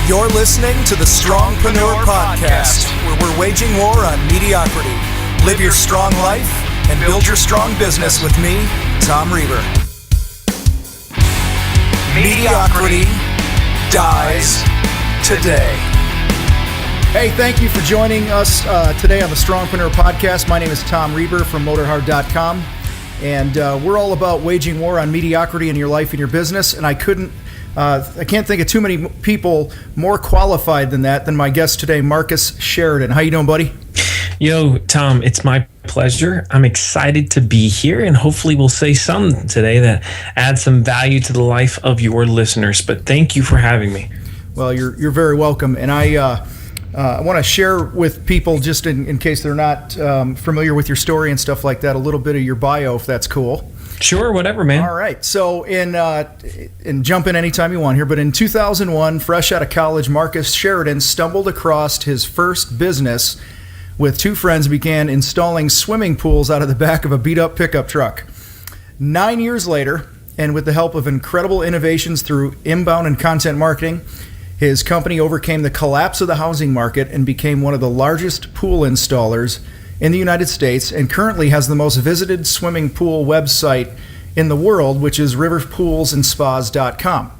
You're listening to the Strongpreneur Podcast, where we're waging war on mediocrity. Live your strong life and build your strong business with me, Tom Reber. Mediocrity dies today. Hey, thank you for joining us today on the Strongpreneur Podcast. My name is Tom Reber from motorhard.com, and we're all about waging war on mediocrity in your life and your business, and I can't think of too many people more qualified than my guest today, Marcus Sherian. How you doing, buddy? Yo, Tom, it's my pleasure. I'm excited to be here, and hopefully we'll say something today that adds some value to the life of your listeners. But thank you for having me. Well, you're very welcome, and I want to share with people, just in case they're not familiar with your story and stuff like that, a little bit of your bio, if that's cool. Sure, whatever, man. All right. So, in jump in anytime you want here, but in 2001, fresh out of college, Marcus Sherian stumbled across his first business with two friends and began installing swimming pools out of the back of a beat-up pickup truck. 9 years later, and with the help of incredible innovations through inbound and content marketing, his company overcame the collapse of the housing market and became one of the largest pool installers in the United States, and currently has the most visited swimming pool website in the world, which is riverpoolsandspas.com.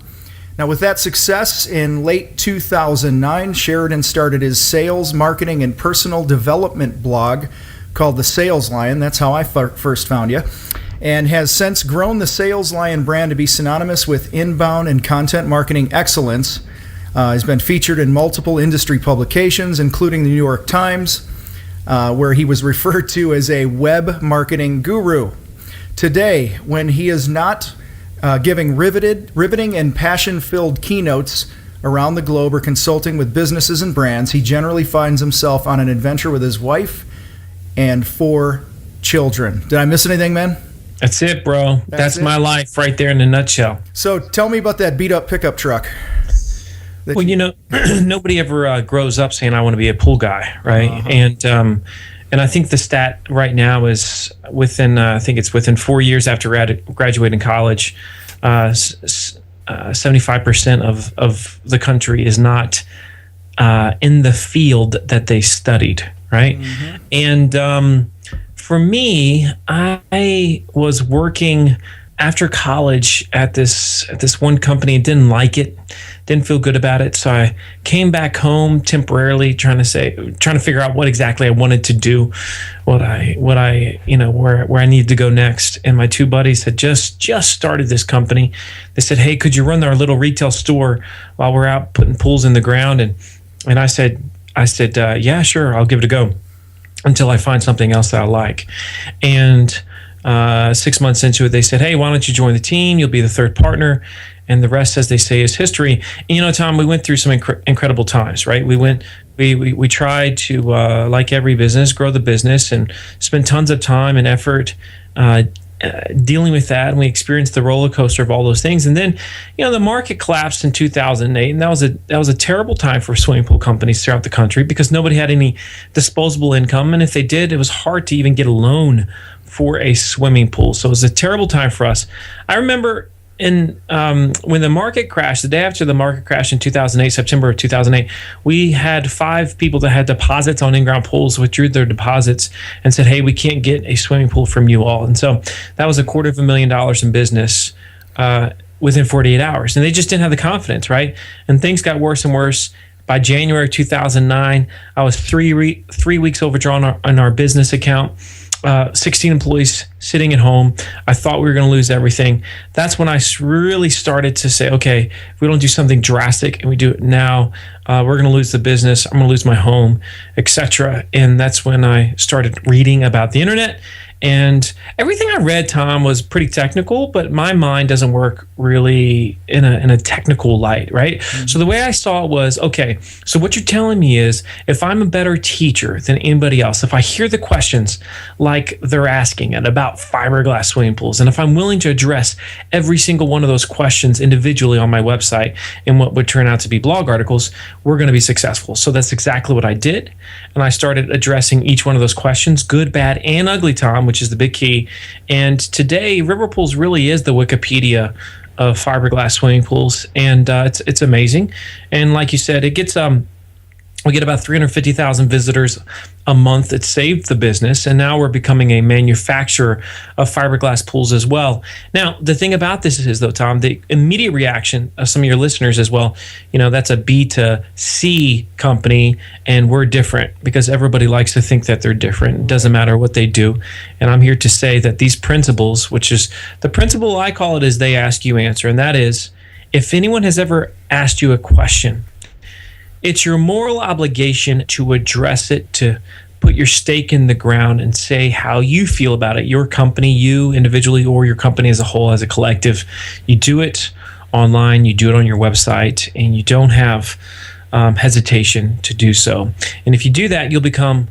Now, with that success, in late 2009, Sherian started his sales, marketing, and personal development blog called The Sales Lion. That's how I first found you. And has since grown the Sales Lion brand to be synonymous with inbound and content marketing excellence. He's been featured in multiple industry publications, including the New York Times, where he was referred to as a web marketing guru. Today, when he is not giving riveting and passion-filled keynotes around the globe or consulting with businesses and brands, he generally finds himself on an adventure with his wife and 4 children. Did I miss anything, man? That's it, bro. That's my life right there in a nutshell. So tell me about that beat-up pickup truck. Well, nobody ever grows up saying, I want to be a pool guy, right? Uh-huh. And I think the stat right now is within 4 years after graduating college, 75% of the country is not in the field that they studied, right? Mm-hmm. And for me, I was working after college at this one company, didn't like it, didn't feel good about it. So I came back home temporarily, trying to figure out what exactly I wanted to do, where I needed to go next. And my 2 buddies had just started this company. They said, "Hey, could you run our little retail store while we're out putting pools in the ground?" And I said, "Yeah, sure, I'll give it a go until I find something else that I like." And 6 months into it, they said, "Hey, why don't you join the team? You'll be the 3rd partner." And the rest, as they say, is history. And, Tom, we went through some incredible times, right? We tried to, like every business, grow the business and spend tons of time and effort dealing with that. And we experienced the roller coaster of all those things. And then, the market collapsed in 2008, and that was a terrible time for swimming pool companies throughout the country because nobody had any disposable income, and if they did, it was hard to even get a loan for a swimming pool. So it was a terrible time for us. I remember when the market crashed, the day after the market crashed in 2008, September of 2008, we had 5 people that had deposits on in-ground pools, withdrew their deposits and said, "Hey, we can't get a swimming pool from you all." And so that was $250,000 in business within 48 hours. And they just didn't have the confidence, right? And things got worse and worse. By January 2009, I was 3 weeks overdrawn on our business account. 16 employees sitting at home. I thought we were going to lose everything. That's when I really started to say, okay, if we don't do something drastic and we do it now, we're going to lose the business. I'm going to lose my home, etc. And that's when I started reading about the internet. And everything I read, Tom, was pretty technical, but my mind doesn't work really in a technical light, right? Mm-hmm. So the way I saw it was, okay, so what you're telling me is if I'm a better teacher than anybody else, if I hear the questions like they're asking it about fiberglass swimming pools, and if I'm willing to address every single one of those questions individually on my website in what would turn out to be blog articles, we're going to be successful. So that's exactly what I did. And I started addressing each one of those questions, good, bad, and ugly, Tom, which is the big key. And today, Reber Pools really is the Wikipedia of fiberglass swimming pools, and it's amazing. And like you said, it gets we get about 350,000 visitors a month. It saved the business, and now we're becoming a manufacturer of fiberglass pools as well. Now, the thing about this is, though, Tom, the immediate reaction of some of your listeners as well, that's a B to C company, and we're different because everybody likes to think that they're different. It doesn't matter what they do. And I'm here to say that these principles, which is the principle I call it, is they ask, you answer. And that is, if anyone has ever asked you a question, it's your moral obligation to address it, to put your stake in the ground and say how you feel about it. Your company, you individually, or your company as a whole, as a collective. You do it online, you do it on your website, and you don't have hesitation to do so. And if you do that, you'll become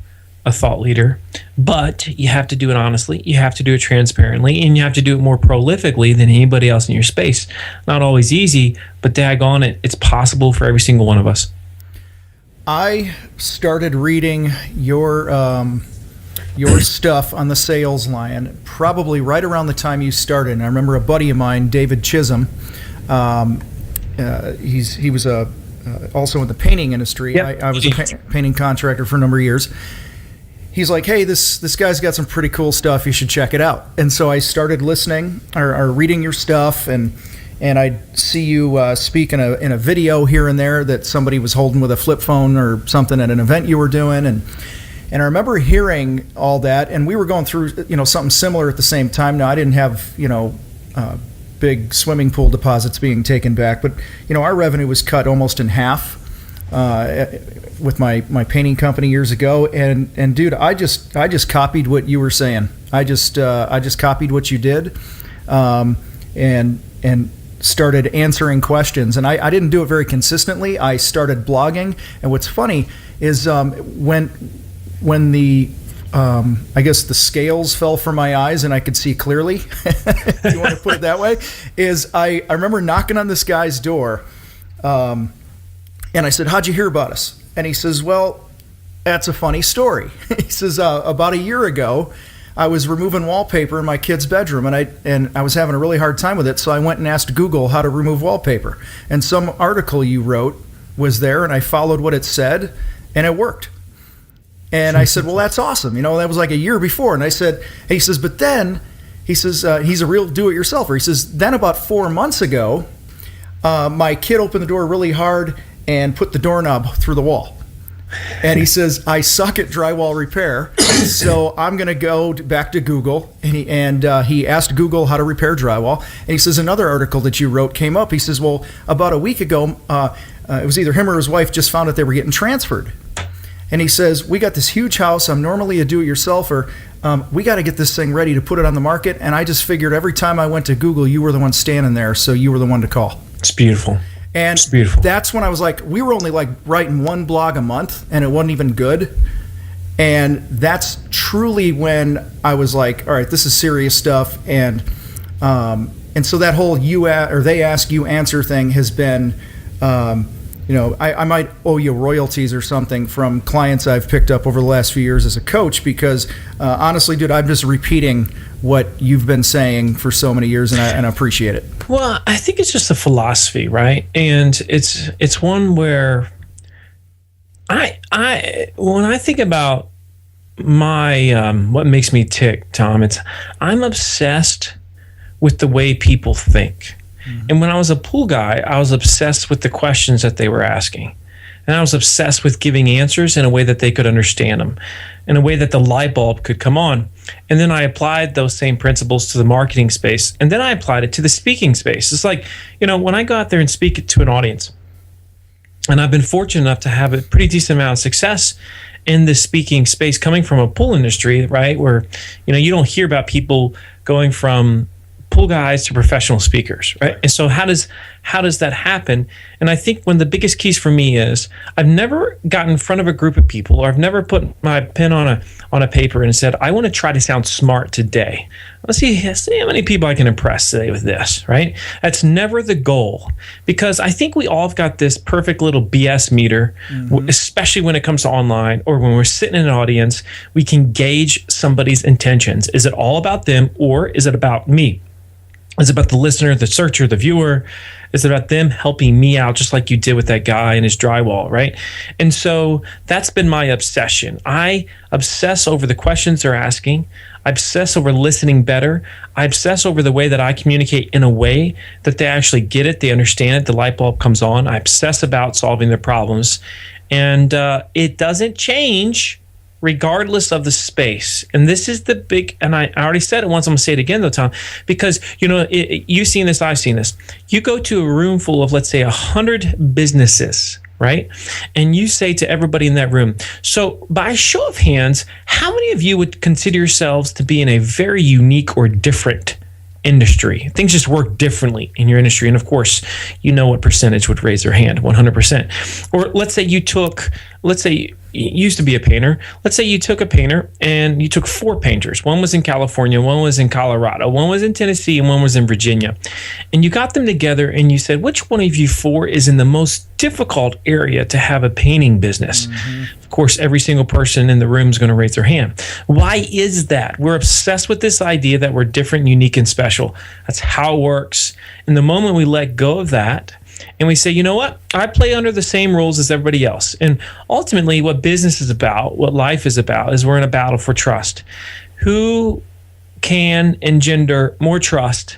a thought leader. But you have to do it honestly, you have to do it transparently, and you have to do it more prolifically than anybody else in your space. Not always easy, but daggone it, it's possible for every single one of us. I started reading your stuff on the Sales Lion probably right around the time you started. And I remember a buddy of mine, David Chisholm. He was also in the painting industry. Yep. I was a painting contractor for a number of years. He's like, hey, this guy's got some pretty cool stuff. You should check it out. And so I started listening or reading your stuff, and I'd see you speak in a video here and there that somebody was holding with a flip phone or something at an event you were doing, and I remember hearing all that, and we were going through something similar at the same time. Now I didn't have big swimming pool deposits being taken back, but our revenue was cut almost in half with my painting company years ago, and dude, I just copied what you were saying. I just copied what you did, and started answering questions, and I didn't do it very consistently. I started blogging, and what's funny is when the I guess the scales fell from my eyes and I could see clearly, if you want to put it that way, is I remember knocking on this guy's door, and I said, how'd you hear about us? And he says, well, that's a funny story. He says, about a year ago, I was removing wallpaper in my kid's bedroom, and I was having a really hard time with it, so I went and asked Google how to remove wallpaper. And some article you wrote was there, and I followed what it said, and it worked. And I said, well, that's awesome. That was like a year before. And he says, but then, he's a real do-it-yourselfer. He says, then about 4 months ago, my kid opened the door really hard and put the doorknob through the wall. And he says, I suck at drywall repair, so I'm going to go back to Google. And he asked Google how to repair drywall. And he says, another article that you wrote came up. He says, well, about a week ago, it was either him or his wife just found out they were getting transferred. And he says, we got this huge house. I'm normally a do-it-yourselfer. We got to get this thing ready to put it on the market. And I just figured every time I went to Google, you were the one standing there, so you were the one to call. It's beautiful. And that's when I was like, we were only like writing one blog a month, and it wasn't even good. And that's truly when I was like, all right, this is serious stuff. And so that whole they ask, you answer thing has been, I might owe you royalties or something from clients I've picked up over the last few years as a coach, because honestly, dude, I'm just repeating what you've been saying for so many years, and I appreciate it. Well, I think it's just a philosophy, right? And it's one where when I think about my what makes me tick, Tom, I'm obsessed with the way people think. Mm-hmm. And when I was a pool guy, I was obsessed with the questions that they were asking. And I was obsessed with giving answers in a way that they could understand them, in a way that the light bulb could come on. And then I applied those same principles to the marketing space. And then I applied it to the speaking space. It's like, when I go out there and speak to an audience, and I've been fortunate enough to have a pretty decent amount of success in the speaking space coming from a pool industry, right? Where, you don't hear about people going from pool guys to professional speakers, right? And so how does that happen? And I think one of the biggest keys for me is I've never gotten in front of a group of people, or I've never put my pen on a paper and said, I want to try to sound smart today. Let's see how many people I can impress today with this, right? That's never the goal, because I think we all have got this perfect little BS meter, mm-hmm. especially when it comes to online, or when we're sitting in an audience, we can gauge somebody's intentions. Is it all about them, or is it about me? It's about the listener, the searcher, the viewer. It's about them helping me out, just like you did with that guy and his drywall, right? And so that's been my obsession. I obsess over the questions they're asking. I obsess over listening better. I obsess over the way that I communicate in a way that they actually get it, they understand it, the light bulb comes on. I obsess about solving their problems. And it doesn't change regardless of the space. And this is the big, and I already said it once, I'm gonna say it again though, Tom, because you've seen this, I've seen this. You go to a room full of, let's say, 100 businesses, right? And you say to everybody in that room, so by a show of hands, how many of you would consider yourselves to be in a very unique or different industry? Things just work differently in your industry. And of course, you know what percentage would raise their hand, 100%. Or let's say you used to be a painter. Let's say you took a painter and you took 4 painters. One was in California, one was in Colorado, one was in Tennessee, and one was in Virginia. And you got them together and you said, which one of you 4 is in the most difficult area to have a painting business? Mm-hmm. Of course, every single person in the room is going to raise their hand. Why is that? We're obsessed with this idea that we're different, unique, and special. That's how it works. And the moment we let go of that, and we say, you know what? I play under the same rules as everybody else. And ultimately, what business is about, what life is about, is we're in a battle for trust. Who can engender more trust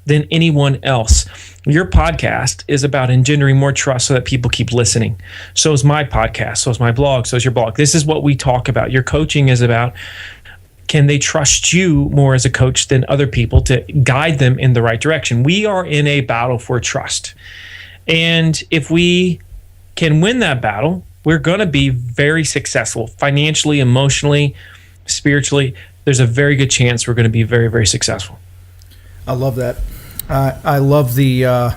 than anyone else? Your podcast is about engendering more trust so that people keep listening. So is my podcast. So is my blog. So is your blog. This is what we talk about. Your coaching is about, can they trust you more as a coach than other people to guide them in the right direction? We are in a battle for trust. And if we can win that battle, we're going to be very successful financially, emotionally, spiritually. There's a very good chance we're going to be very, very successful. I love that. I love the,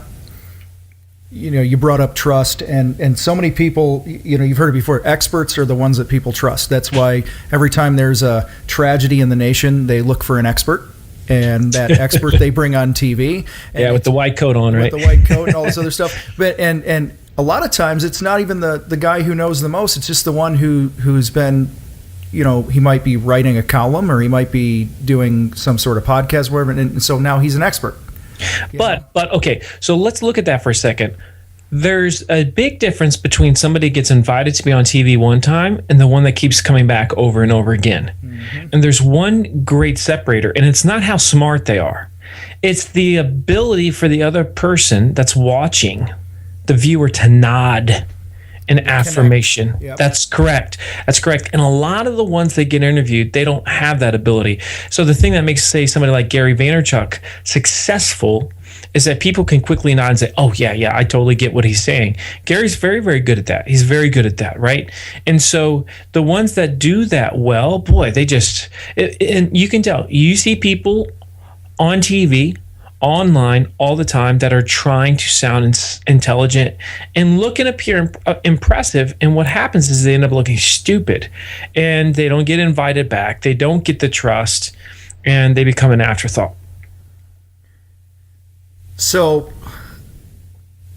you brought up trust, and so many people, you've heard it before, experts are the ones that people trust. That's why every time there's a tragedy in the nation, they look for an expert. And that expert they bring on TV. Yeah, with the white coat on, right? With the white coat and all this other stuff. But and a lot of times it's not even the guy who knows the most. It's just the one who's been, he might be writing a column or he might be doing some sort of podcast, whatever. And so now he's an expert. But okay, so let's look at that for a second. There's a big difference between somebody gets invited to be on TV one time and the one that keeps coming back over and over again. Mm-hmm. And there's one great separator, and it's not how smart they are. It's the ability for the other person that's watching, the viewer, to nod an affirmation. Yep. That's correct. That's correct. And a lot of the ones that get interviewed, they don't have that ability. So the thing that makes, say, somebody like Gary Vaynerchuk successful is that people can quickly nod and say, oh, yeah, I totally get what he's saying. Gary's very, very good at that. He's very good at that, right? And so the ones that do that well, boy, they just, and you can tell, you see people on TV, online all the time that are trying to sound intelligent and look and appear impressive. And what happens is they end up looking stupid and they don't get invited back. They don't get the trust and they become an afterthought. So,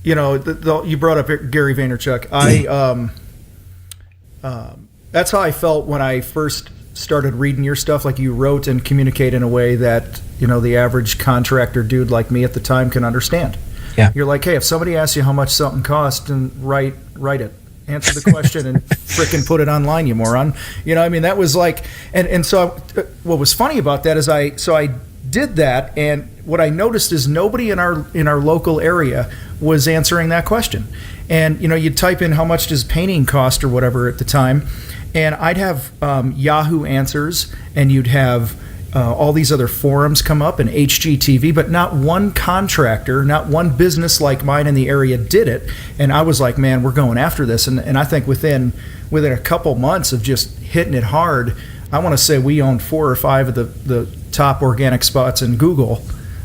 you brought up Gary Vaynerchuk. That's how I felt when I first started reading your stuff. Like, you wrote and communicate in a way that, the average contractor dude like me at the time can understand. Yeah. You're like, hey, if somebody asks you how much something costs, and write it. Answer the question and frickin' put it online, you moron. That was like, and so what was funny about that is I did that, and what I noticed is nobody in our local area was answering that question. And you'd type in how much does painting cost or whatever at the time, and I'd have Yahoo Answers, and you'd have all these other forums come up, and HGTV, but not one contractor, not one business like mine in the area did it. And I was like, man, we're going after this. And I think within a couple months of just hitting it hard, I want to say we owned 4 or 5 of the top organic spots in Google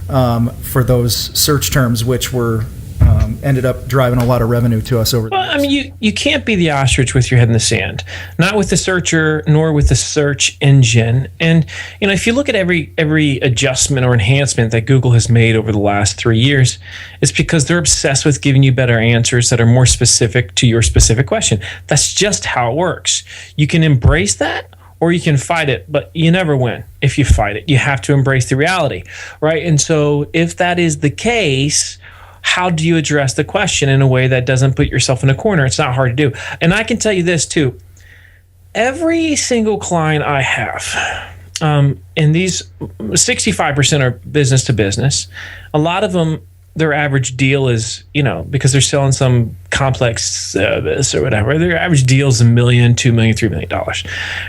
for those search terms, which were ended up driving a lot of revenue to us over the years. I mean, you can't be the ostrich with your head in the sand, not with the searcher, nor with the search engine. And if you look at every adjustment or enhancement that Google has made over the last 3 years, it's because they're obsessed with giving you better answers that are more specific to your specific question. That's just how it works. You can embrace that, or you can fight it, but you never win if you fight it. You have to embrace the reality, right? And so if that is the case, how do you address the question in a way that doesn't put yourself in a corner? It's not hard to do. And I can tell you this too. Every single client I have, and these 65% are business to business. A lot of them, their average deal is, because they're selling some complex service or whatever, their average deal is $1 million, $2 million, $3 million,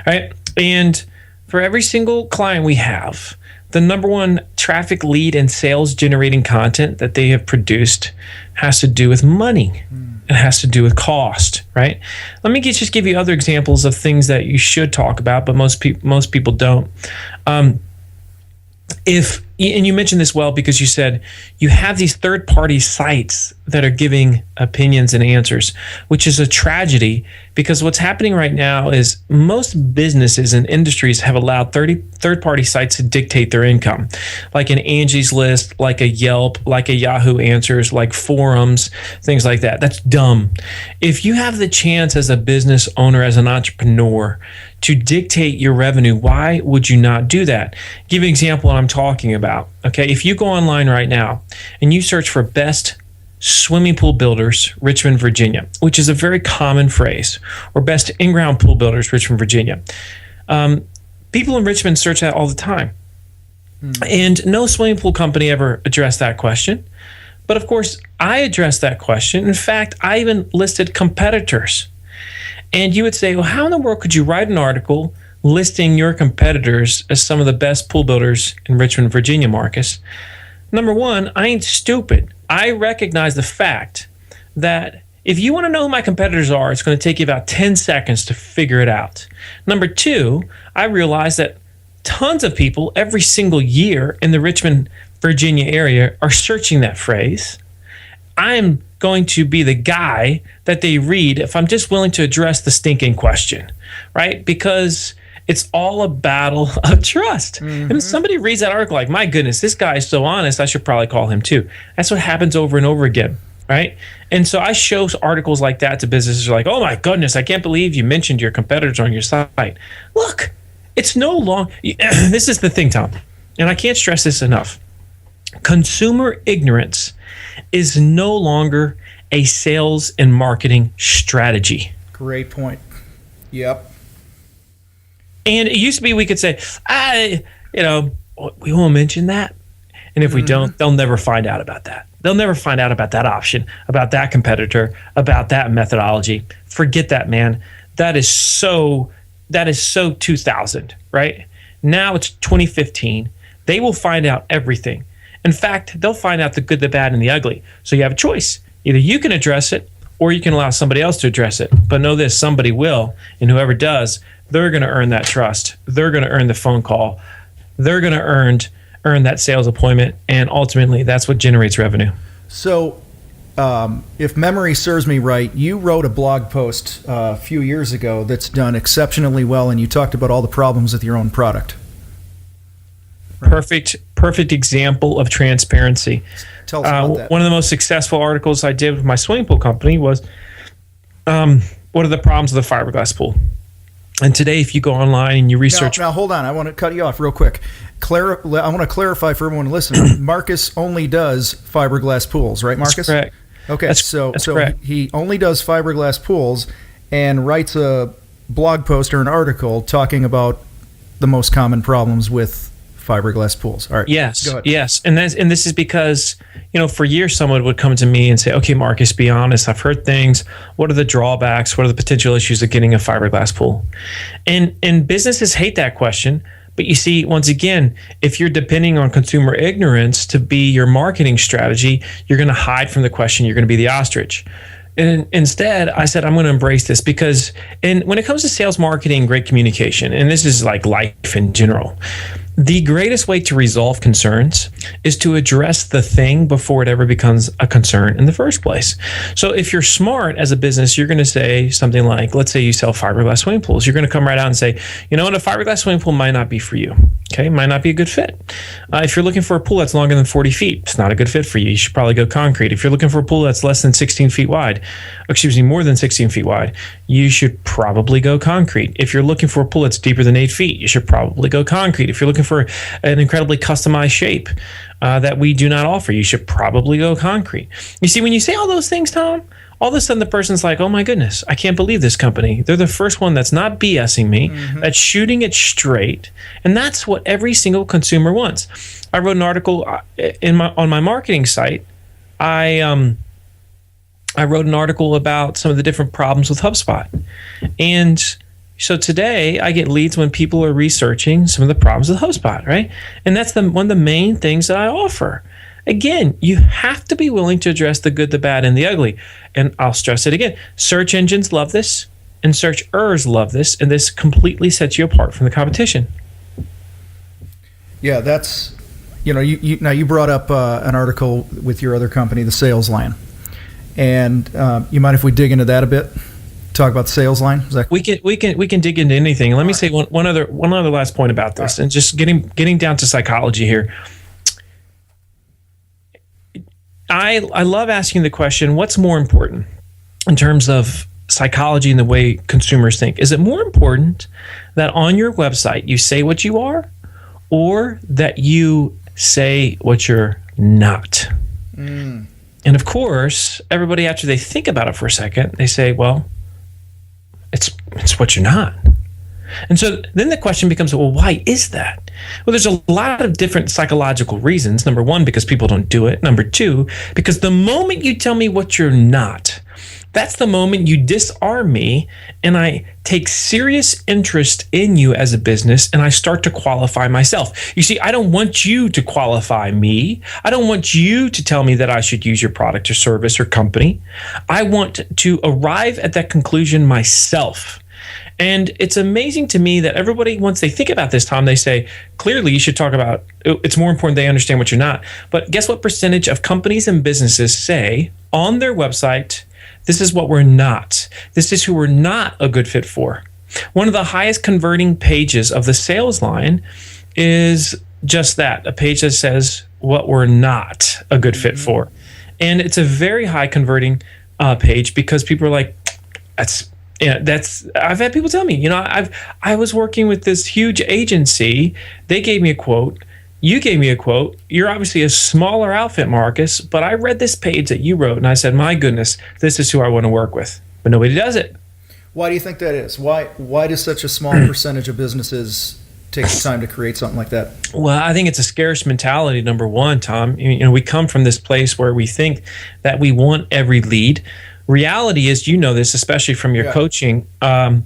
right? And for every single client we have, the number one traffic lead and sales generating content that they have produced has to do with money. It has to do with cost, right? Let me just give you other examples of things that you should talk about, but most people don't. And you mentioned this well, because you said you have these third-party sites that are giving opinions and answers, which is a tragedy, because what's happening right now is most businesses and industries have allowed third-party sites to dictate their income, like an Angie's List, like a Yelp, like a Yahoo Answers, like forums, things like that. That's dumb. If you have the chance as a business owner, as an entrepreneur, to dictate your revenue, why would you not do that? Give you an example of what I'm talking about. Okay, if you go online right now and you search for best swimming pool builders, Richmond, Virginia, which is a very common phrase, or best in-ground pool builders, Richmond, Virginia. People in Richmond search that all the time. And no swimming pool company ever addressed that question. But of course, I addressed that question. In fact, I even listed competitors. And you would say, well, how in the world could you write an article listing your competitors as some of the best pool builders in Richmond, Virginia, Marcus? Number one, I ain't stupid. I recognize the fact that if you want to know who my competitors are, it's going to take you about 10 seconds to figure it out. Number two, I realize that tons of people every single year in the Richmond, Virginia area are searching that phrase. I'm going to be the guy that they read if I'm just willing to address the stinking question, right? Because it's all a battle of trust. And if somebody reads that article like, my goodness, this guy is so honest, I should probably call him too. That's what happens over and over again, right? And so I show articles like that to businesses like, oh my goodness, I can't believe you mentioned your competitors on your site. Look, it's no long. This is the thing, Tom, and I can't stress this enough. Consumer ignorance is no longer a sales and marketing strategy. Great point. Yep. And it used to be we could say, we won't mention that. And if we don't, they'll never find out about that. They'll never find out about that option, about that competitor, about that methodology. Forget that, man. That is so 2000, right? Now it's 2015. They will find out everything. In fact, they'll find out the good, the bad, and the ugly. So you have a choice. Either you can address it or you can allow somebody else to address it. But know this, somebody will, and whoever does, they're going to earn that trust. They're going to earn the phone call. They're going to earn that sales appointment, and ultimately that's what generates revenue. So if memory serves me right, you wrote a blog post a few years ago that's done exceptionally well, and you talked about all the problems with your own product. Right. Perfect example of transparency. Tell us about that. One of the most successful articles I did with my swimming pool company was, what are the problems with the fiberglass pool? And today, if you go online and you research... Now hold on. I want to cut you off real quick. I want to clarify for everyone listening. Marcus only does fiberglass pools, right, Marcus? That's correct. Okay, that's so correct. He only does fiberglass pools and writes a blog post or an article talking about the most common problems with fiberglass pools. All right. Yes. Go ahead. Yes. And this is because, for years someone would come to me and say, okay, Marcus, be honest. I've heard things. What are the drawbacks? What are the potential issues of getting a fiberglass pool? And businesses hate that question. But you see, once again, if you're depending on consumer ignorance to be your marketing strategy, you're going to hide from the question. You're going to be the ostrich. And instead, I said, I'm going to embrace this because when it comes to sales, marketing, great communication, and this is like life in general, the greatest way to resolve concerns is to address the thing before it ever becomes a concern in the first place. So if you're smart as a business, you're going to say something like, let's say you sell fiberglass swimming pools. You're going to come right out and say, a fiberglass swimming pool might not be for you. Okay, might not be a good fit. If you're looking for a pool that's longer than 40 feet, it's not a good fit for you. You should probably go concrete. If you're looking for a pool that's less than 16 feet wide, more than 16 feet wide, you should probably go concrete. If you're looking for a pool that's deeper than 8 feet, you should probably go concrete. If you're looking for an incredibly customized shape that we do not offer, you should probably go concrete. You see, when you say all those things, Tom, all of a sudden the person's like, oh my goodness, I can't believe this company. They're the first one that's not BSing me, that's shooting it straight. And that's what every single consumer wants. I wrote an article on my marketing site. I wrote an article about some of the different problems with HubSpot. And so today I get leads when people are researching some of the problems with HubSpot, right? And that's one of the main things that I offer. Again, you have to be willing to address the good, the bad, and the ugly. And I'll stress it again. Search engines love this, and searchers love this, and this completely sets you apart from the competition. Yeah, that's, now you brought up an article with your other company, the Sales Line. And you mind if we dig into that a bit? Talk about the sales line? We can dig into anything. Let me say one other last point about this, and just getting down to psychology here. I love asking the question, what's more important in terms of psychology and the way consumers think? Is it more important that on your website you say what you are, or that you say what you're not? And of course, everybody, after they think about it for a second, they say, well, it's what you're not. And so then the question becomes, well, why is that? Well, there's a lot of different psychological reasons. Number one, because people don't do it. Number two, because the moment you tell me what you're not, that's the moment you disarm me, and I take serious interest in you as a business, and I start to qualify myself. You see, I don't want you to qualify me. I don't want you to tell me that I should use your product or service or company. I want to arrive at that conclusion myself. And it's amazing to me that everybody, once they think about this, Tom, they say, clearly you should talk about, it's more important they understand what you're not. But guess what percentage of companies and businesses say on their website, this is what we're not. This is who we're not a good fit for. One of the highest converting pages of the sales line is just that, a page that says what we're not a good fit for. And it's a very high converting page because people are like, I've had people tell me, I was working with this huge agency. They gave me a quote. You gave me a quote. You're obviously a smaller outfit, Marcus, but I read this page that you wrote and I said, my goodness, this is who I want to work with. But nobody does it. Why do you think that is? Why does such a small percentage of businesses take the time to create something like that? Well, I think it's a scarce mentality, number one, Tom. We come from this place where we think that we want every lead. Reality is, this, especially from your coaching, the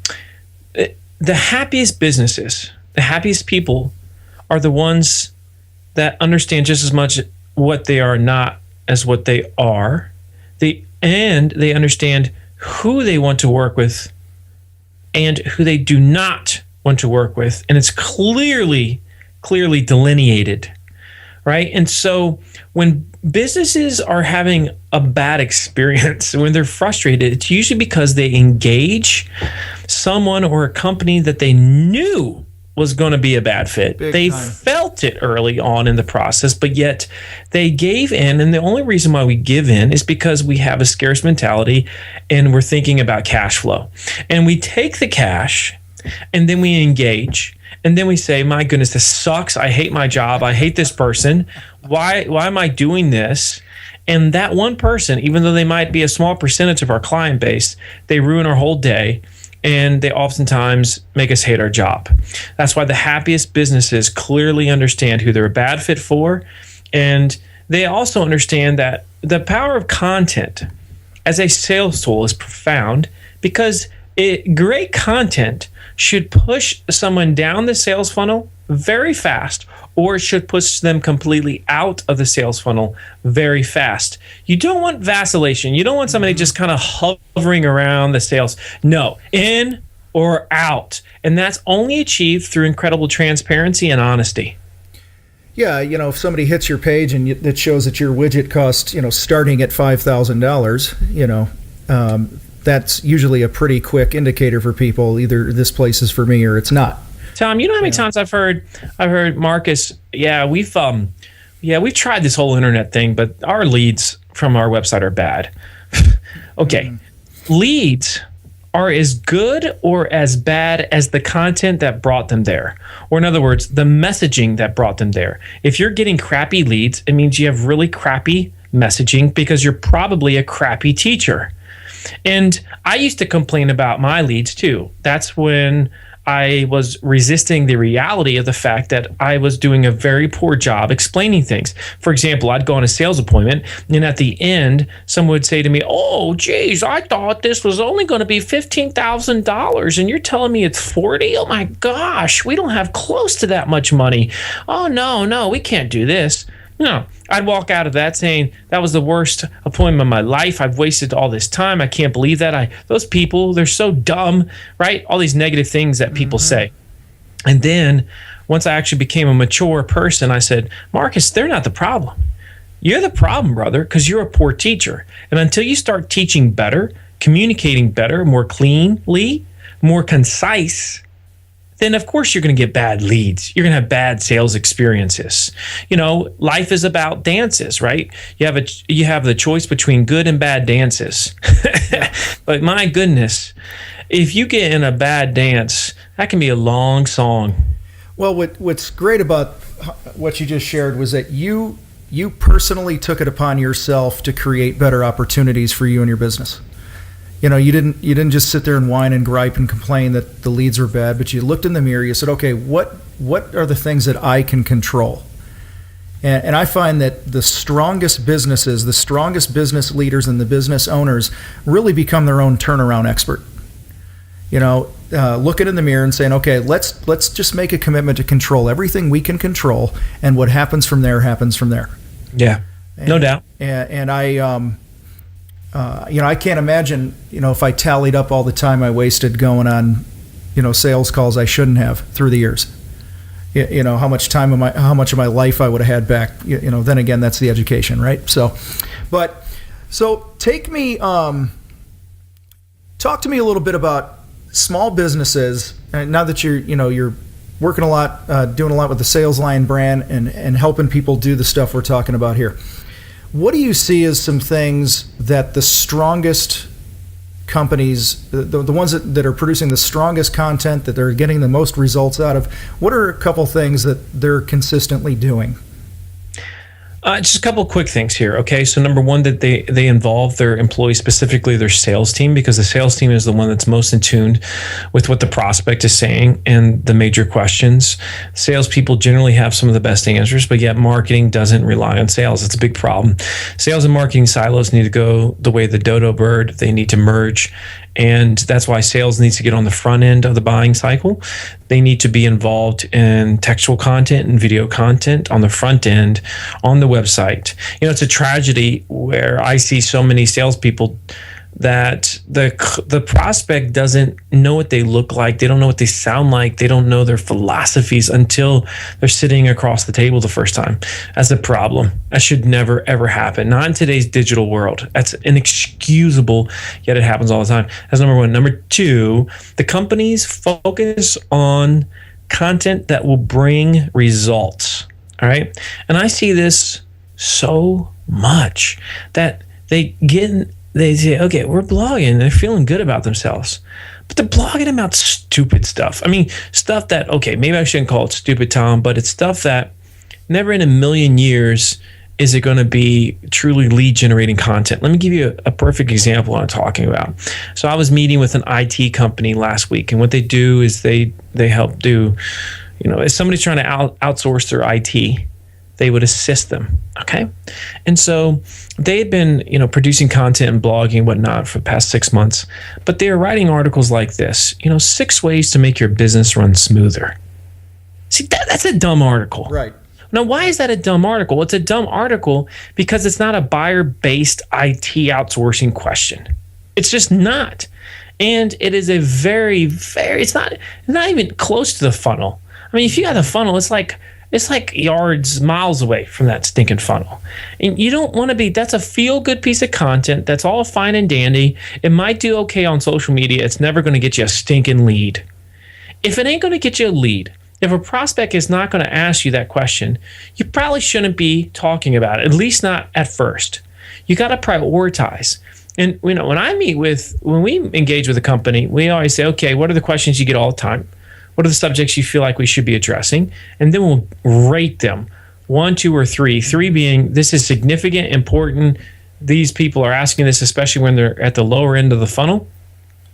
happiest businesses, the happiest people are the ones that understand just as much what they are not as what they are. They understand who they want to work with and who they do not want to work with. And it's clearly delineated, right? And so when businesses are having a bad experience, when they're frustrated, it's usually because they engage someone or a company that they knew was going to be a bad fit. They felt it early on in the process, but yet they gave in. And the only reason why we give in is because we have a scarce mentality and we're thinking about cash flow. And we take the cash and then we engage. And then we say, my goodness, this sucks. I hate my job. I hate this person. Why am I doing this? And that one person, even though they might be a small percentage of our client base, they ruin our whole day. And they oftentimes make us hate our job. That's why the happiest businesses clearly understand who they're a bad fit for. And they also understand that the power of content as a sales tool is profound, because great content should push someone down the sales funnel very fast, or it should push them completely out of the sales funnel very fast. You don't want vacillation. You don't want somebody just kind of hovering around the sales. No, in or out. And that's only achieved through incredible transparency and honesty. Yeah, if somebody hits your page and it shows that your widget costs, starting at $5,000, that's usually a pretty quick indicator for people. Either this place is for me or it's not. Tom, you know how many times I've heard Marcus, we've tried this whole internet thing, but our leads from our website are bad. Okay. Leads are as good or as bad as the content that brought them there. Or in other words, the messaging that brought them there. If you're getting crappy leads, it means you have really crappy messaging because you're probably a crappy teacher. And I used to complain about my leads too. That's when I was resisting the reality of the fact that I was doing a very poor job explaining things. For example, I'd go on a sales appointment, and at the end, someone would say to me, "Oh, geez, I thought this was only going to be $15,000, and you're telling me it's 40? Oh my gosh, we don't have close to that much money. Oh no, we can't do this." No, I'd walk out of that saying that was the worst appointment of my life. I've wasted all this time. I can't believe that. Those people, they're so dumb, right? All these negative things that people say. And then once I actually became a mature person, I said, "Marcus, they're not the problem. You're the problem, brother, because you're a poor teacher. And until you start teaching better, communicating better, more cleanly, more concise, then of course you're going to get bad leads. You're going to have bad sales experiences. You know, life is about dances, right? You have the choice between good and bad dances. But my goodness, if you get in a bad dance, that can be a long song. Well, what's great about what you just shared was that you personally took it upon yourself to create better opportunities for you and your business. You know, you didn't just sit there and whine and gripe and complain that the leads were bad, but you looked in the mirror. You said, "Okay, what are the things that I can control?" And I find that the strongest businesses, the strongest business leaders, and the business owners really become their own turnaround expert. You know, looking in the mirror and saying, "Okay, let's just make a commitment to control everything we can control, and what happens from there happens from there." Yeah, no doubt. And I can't imagine, if I tallied up all the time I wasted going on, sales calls I shouldn't have through the years. How much of my life I would have had back. Then again, that's the education, right? So take me, talk to me a little bit about small businesses. Now that you're working a lot, doing a lot with the Sales Line brand and helping people do the stuff we're talking about here. What do you see as some things that the strongest companies, the ones that are producing the strongest content, that they're getting the most results out of, what are a couple things that they're consistently doing? Just a couple of quick things here. Okay, so number one, that they involve their employees, specifically their sales team, because the sales team is the one that's most in tune with what the prospect is saying and the major questions. Salespeople generally have some of the best answers, but yet marketing doesn't rely on sales. It's a big problem. Sales and marketing silos need to go the way of the dodo bird. They need to merge. And that's why sales needs to get on the front end of the buying cycle. They need to be involved in textual content and video content on the front end on the website. It's a tragedy where I see so many salespeople that the prospect doesn't know what they look like. They don't know what they sound like. They don't know their philosophies until they're sitting across the table the first time. That's a problem. That should never, ever happen. Not in today's digital world. That's inexcusable, yet it happens all the time. That's number one. Number two, the companies focus on content that will bring results. All right? And I see this so much that they say, "Okay, we're blogging." They're feeling good about themselves, but they're blogging about stupid stuff. I mean, stuff that, okay, maybe I shouldn't call it stupid, Tom, but it's stuff that never in a million years is it going to be truly lead generating content. Let me give you a perfect example of what I'm talking about. So I was meeting with an IT company last week, and what they do is they help do, if somebody's trying to outsource their IT, they would assist them. Okay. And so they had been, producing content and blogging and whatnot for the past 6 months, but they were writing articles like this, 6 ways to make your business run smoother. See, that's a dumb article. Right. Now, why is that a dumb article? Well, it's a dumb article because it's not a buyer-based IT outsourcing question. It's just not. And it is a very, very, it's not even close to the funnel. I mean, if you got the funnel, it's like miles away from that stinking funnel. And you don't want to be, that's a feel-good piece of content. That's all fine and dandy. It might do okay on social media. It's never going to get you a stinking lead. if it ain't going to get you a lead, if a prospect is not going to ask you that question, you probably shouldn't be talking about it, at least not at first. You got to prioritize. And when we engage with a company, we always say, okay, what are the questions you get all the time? What are the subjects you feel like we should be addressing? And then we'll rate them 1, 2, or 3. 3 being, this is significant, important. These people are asking this, especially when they're at the lower end of the funnel.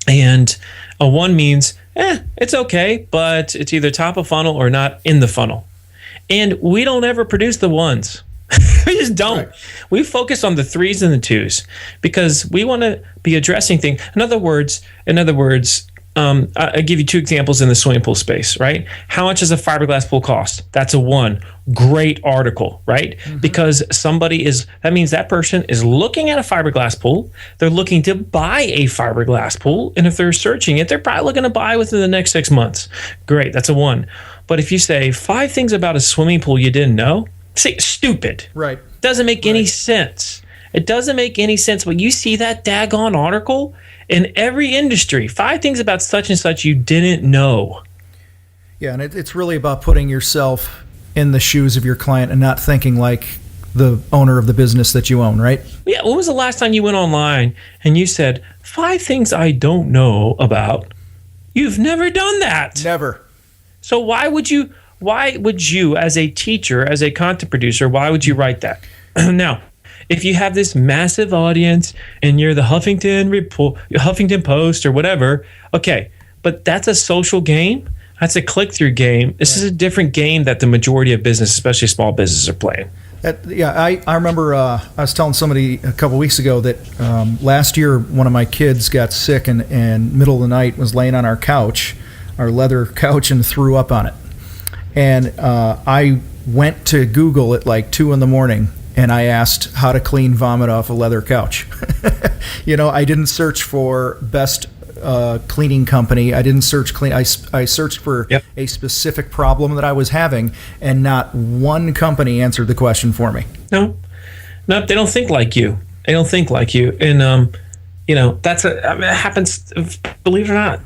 And a 1 means, it's okay, but it's either top of funnel or not in the funnel. And we don't ever produce the 1s. We just don't. Right. We focus on the 3s and the 2s because we want to be addressing things. In other words, I'll give you 2 examples in the swimming pool space, right? How much does a fiberglass pool cost? That's a 1. Great article, right? Mm-hmm. Because that means that person is looking at a fiberglass pool. They're looking to buy a fiberglass pool. And if they're searching it, they're probably looking to buy within the next 6 months. Great, that's a 1. But if you say 5 things about a swimming pool you didn't know, say stupid. Right. Doesn't make any sense. It doesn't make any sense. But you see that daggone article in every industry, 5 things about such and such you didn't know. Yeah, and it's really about putting yourself in the shoes of your client and not thinking like the owner of the business that you own, right? Yeah, when was the last time you went online and you said, 5 things I don't know about? You've never done that. Never. So why would you, as a teacher, as a content producer, why would you write that? Now, if you have this massive audience and you're the Huffington Post or whatever, okay, but that's a social game. That's a click-through game. This is a different game that the majority of business, especially small businesses, are playing. I remember I was telling somebody a couple weeks ago that last year one of my kids got sick and middle of the night was laying on our couch, our leather couch, and threw up on it. And I went to Google at like 2 a.m. and I asked how to clean vomit off a leather couch. I didn't search for best cleaning company. I didn't search clean. I searched for a specific problem that I was having, and not one company answered the question for me. No, they don't think like you. They don't think like you. And it happens. Believe it or not,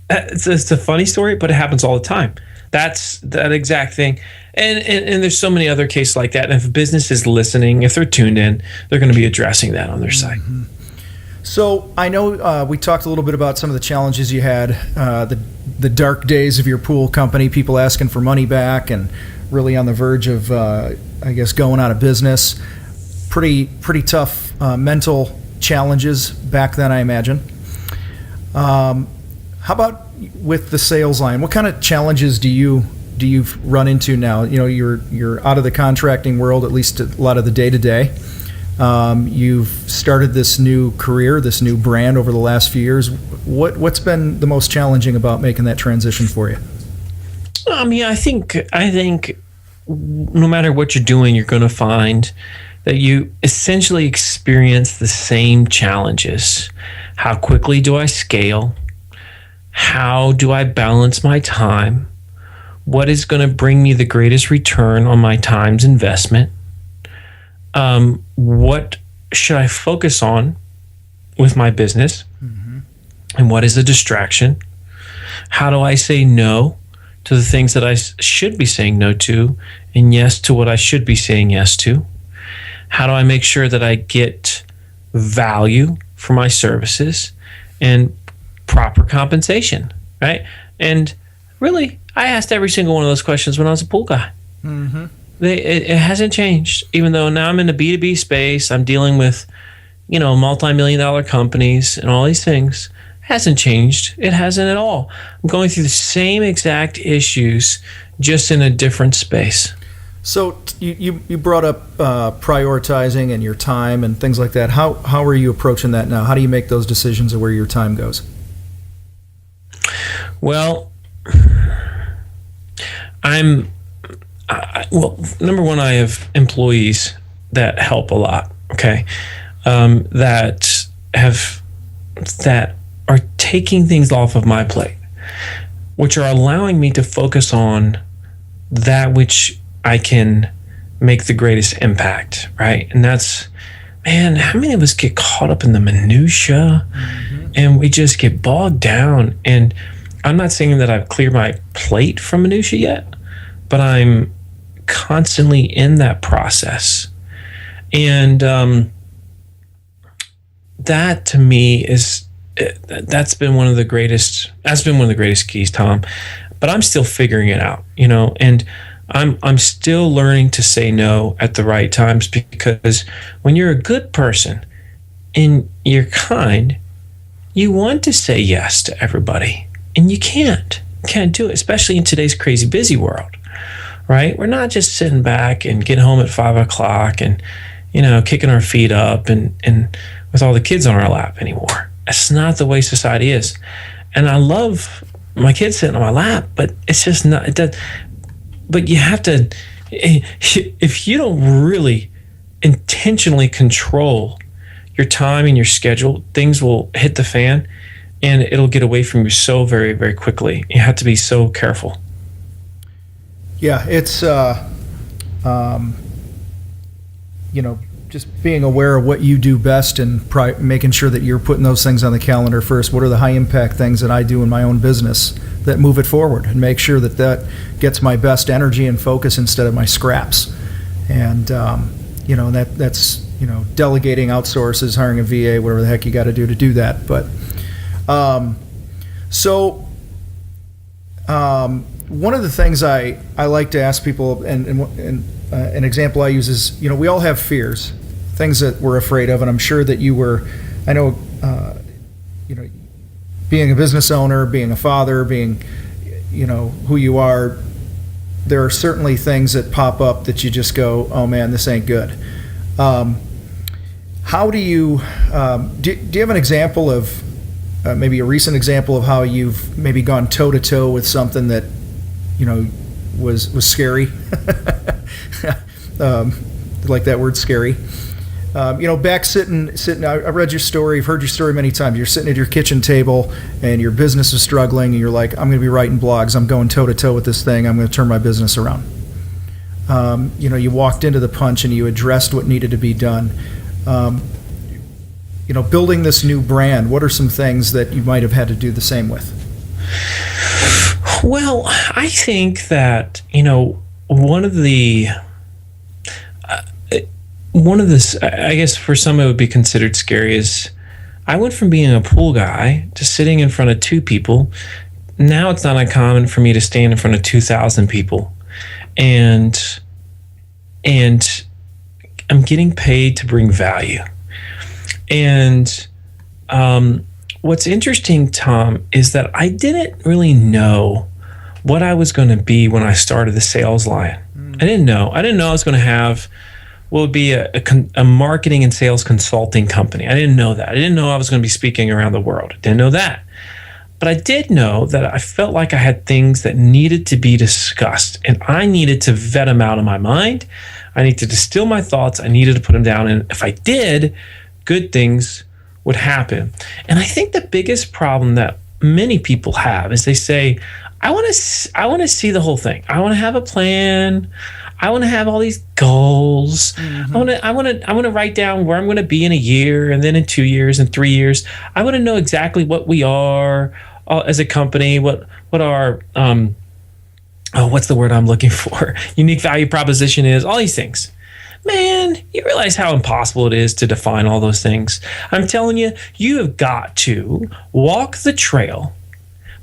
it's a funny story, but it happens all the time. That's that exact thing. And there's so many other cases like that. And if a business is listening, if they're tuned in, they're going to be addressing that on their site. Mm-hmm. So I know we talked a little bit about some of the challenges you had, the dark days of your pool company, people asking for money back and really on the verge of, going out of business. Pretty tough mental challenges back then, I imagine. How about with the sales line? What kind of challenges do you run into now? You're out of the contracting world, at least a lot of the day-to-day. You've started this new career, this new brand over the last few years. What's been the most challenging about making that transition for you? I mean, I think no matter what you're doing, you're going to find that you essentially experience the same challenges. How quickly do I scale? How do I balance my time? What is going to bring me the greatest return on my time's investment? What should I focus on with my business? Mm-hmm. And what is a distraction? How do I say no to the things that I should be saying no to, and yes to what I should be saying yes to? How do I make sure that I get value for my services and proper compensation, right? And really, I asked every single one of those questions when I was a pool guy. Mm-hmm. It hasn't changed, even though now I'm in the B2B space. I'm dealing with, multi-million-dollar companies and all these things. It hasn't changed. It hasn't at all. I'm going through the same exact issues, just in a different space. So you brought up prioritizing and your time and things like that. How are you approaching that now? How do you make those decisions of where your time goes? Well, number one, I have employees that help a lot. Okay, that are taking things off of my plate, which are allowing me to focus on that which I can make the greatest impact. Right, and that's, man, how many of us get caught up in the minutia, mm-hmm. and we just get bogged down, and I'm not saying that I've cleared my plate from minutia yet, but I'm constantly in that process. And that to me that's been one of the greatest keys, Tom. But I'm still figuring it out, and I'm still learning to say no at the right times, because when you're a good person and you're kind, you want to say yes to everybody, and you can't do it, especially in today's crazy busy world, right? We're not just sitting back and getting home at 5 o'clock and kicking our feet up and with all the kids on our lap anymore. That's not the way society is. And I love my kids sitting on my lap, but it's just not. It does. But you have to, if you don't really intentionally control your time and your schedule, things will hit the fan, and it'll get away from you so very, very quickly. You have to be so careful. Yeah, it's just being aware of what you do best and making sure that you're putting those things on the calendar first. What are the high impact things that I do in my own business that move it forward, and make sure that gets my best energy and focus instead of my scraps. And that's delegating, outsources, hiring a VA, whatever the heck you got to do that. But one of the things I like to ask people, and an example I use is, we all have fears, things that we're afraid of, and I'm sure that you were. I know, being a business owner, being a father, being, who you are, there are certainly things that pop up that you just go, oh man, this ain't good. How do you have an example of maybe a recent example of how you've maybe gone toe to toe with something that was scary? Like that word, scary. Back sitting. I read your story. I've heard your story many times. You're sitting at your kitchen table, and your business is struggling, and you're like, "I'm going to be writing blogs. I'm going toe to toe with this thing. I'm going to turn my business around." You walked into the punch, and you addressed what needed to be done. Building this new brand. What are some things that you might have had to do the same with? Well, I think that one of the, I guess for some it would be considered scary, is I went from being a pool guy to sitting in front of 2 people. Now it's not uncommon for me to stand in front of 2,000 people, and I'm getting paid to bring value. And what's interesting, Tom, is that I didn't really know what I was going to be when I started the sales line. I didn't know I was going to have what would be a marketing and sales consulting company. I didn't know that. I didn't know I was going to be speaking around the world. I didn't know that. But I did know that I felt like I had things that needed to be discussed, and I needed to vet them out of my mind. I needed to distill my thoughts. I needed to put them down. And if I did, good things would happen. And I think the biggest problem that many people have is they say, I want to see the whole thing. I want to have a plan. I want to have all these goals. Mm-hmm. I want to write down where I'm going to be in a year, and then in 2 years and 3 years. I want to know exactly what we are as a company, what our what's the word I'm looking for? Unique value proposition is, all these things. Man, you realize how impossible it is to define all those things. I'm telling you, you have got to walk the trail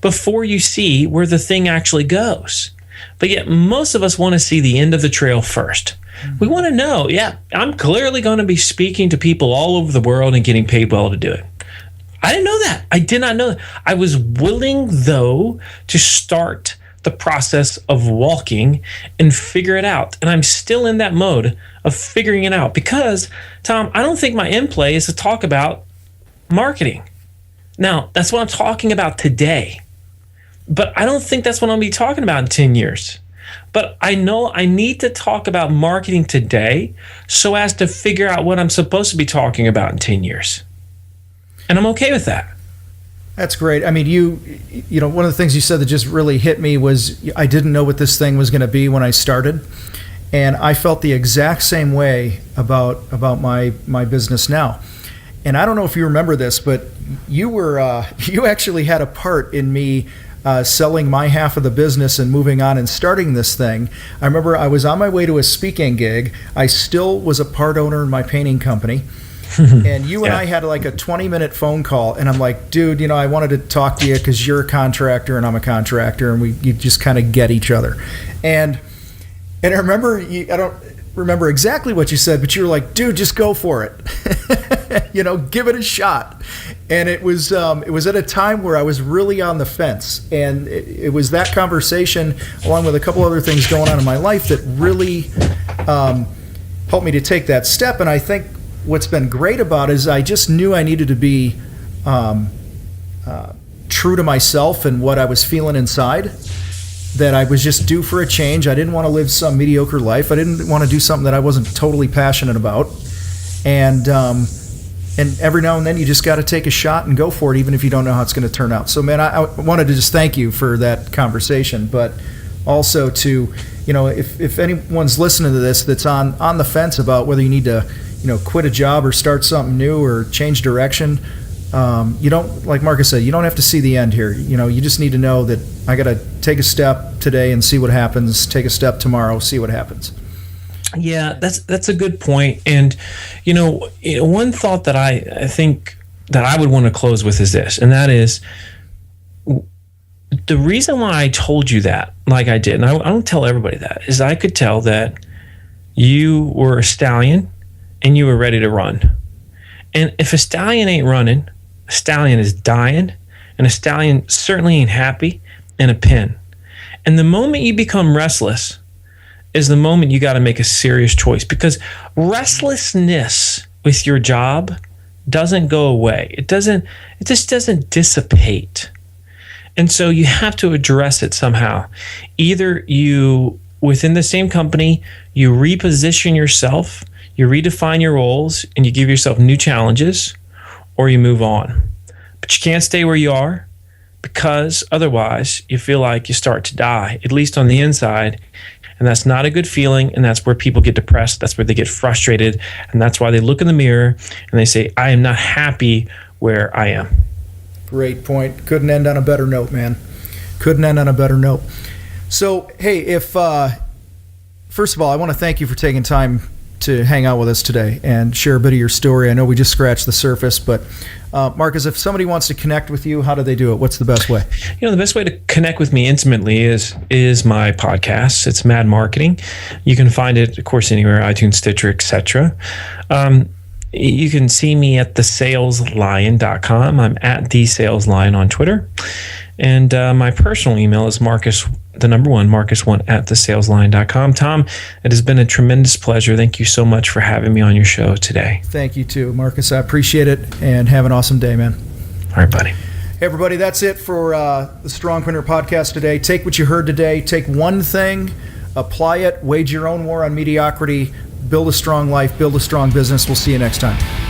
before you see where the thing actually goes. But yet most of us want to see the end of the trail first. Mm-hmm. We want to know, I'm clearly going to be speaking to people all over the world and getting paid well to do it. I didn't know that. I did not know that. I was willing, though, to start the process of walking and figure it out. And I'm still in that mode of figuring it out because, Tom, I don't think my end play is to talk about marketing. Now, that's what I'm talking about today. But I don't think that's what I'll be talking about in 10 years. But I know I need to talk about marketing today so as to figure out what I'm supposed to be talking about in 10 years. And I'm okay with that. That's great. I mean, you know, one of the things you said that just really hit me was I didn't know what this thing was going to be when I started. And I felt the exact same way about my business now. And I don't know if you remember this, but you actually had a part in me selling my half of the business and moving on and starting this thing. I remember I was on my way to a speaking gig. I still was a part owner in my painting company. And you and I had like a 20-minute phone call, and I'm like, dude, I wanted to talk to you because you're a contractor and I'm a contractor, and you just kind of get each other. And I remember, I don't remember exactly what you said, but you were like, dude, just go for it. Give it a shot. And it was at a time where I was really on the fence, and it was that conversation, along with a couple other things going on in my life, that really helped me to take that step. And I think what's been great about it is I just knew I needed to be true to myself and what I was feeling inside, that I was just due for a change. I didn't want to live some mediocre life. I didn't want to do something that I wasn't totally passionate about. And every now and then you just got to take a shot and go for it, even if you don't know how it's going to turn out. So, man, I wanted to just thank you for that conversation, but also to, if anyone's listening to this that's on the fence about whether you need to quit a job or start something new or change direction, you don't, like Marcus said, you don't have to see the end here. You just need to know that I got to take a step today and see what happens, take a step tomorrow, see what happens. Yeah, that's a good point. And, one thought that I think that I would want to close with is this, and that is the reason why I told you that, like I did, and I don't tell everybody that, is I could tell that you were a stallion and you were ready to run. And if a stallion ain't running, a stallion is dying, and a stallion certainly ain't happy in a pen. And the moment you become restless is the moment you got to make a serious choice, because restlessness with your job doesn't go away. It just doesn't dissipate. And so you have to address it somehow. Either you, within the same company, you reposition yourself, you redefine your roles, and you give yourself new challenges, or you move on. But you can't stay where you are, because otherwise you feel like you start to die, at least on the inside. And that's not a good feeling, and that's where people get depressed. That's where they get frustrated, and that's why they look in the mirror and they say, I am not happy where I am. Great point. Couldn't end on a better note, man. Couldn't end on a better note. So, hey, first of all, I want to thank you for taking time to hang out with us today and share a bit of your story. I know we just scratched the surface, but Marcus, if somebody wants to connect with you, how do they do it? What's the best way? The best way to connect with me intimately is my podcast. It's Mad Marketing. You can find it, of course, anywhere, iTunes, Stitcher, etc. You can see me at thesaleslion.com. I'm at thesaleslion on Twitter. And my personal email is Marcus1 at thesaleslion.com. Tom, it has been a tremendous pleasure. Thank you so much for having me on your show today. Thank you too, Marcus. I appreciate it, and have an awesome day, man. All right, buddy. Hey, everybody, that's it for the Strong Printer podcast today. Take what you heard today. Take one thing, apply it, wage your own war on mediocrity, build a strong life, build a strong business. We'll see you next time.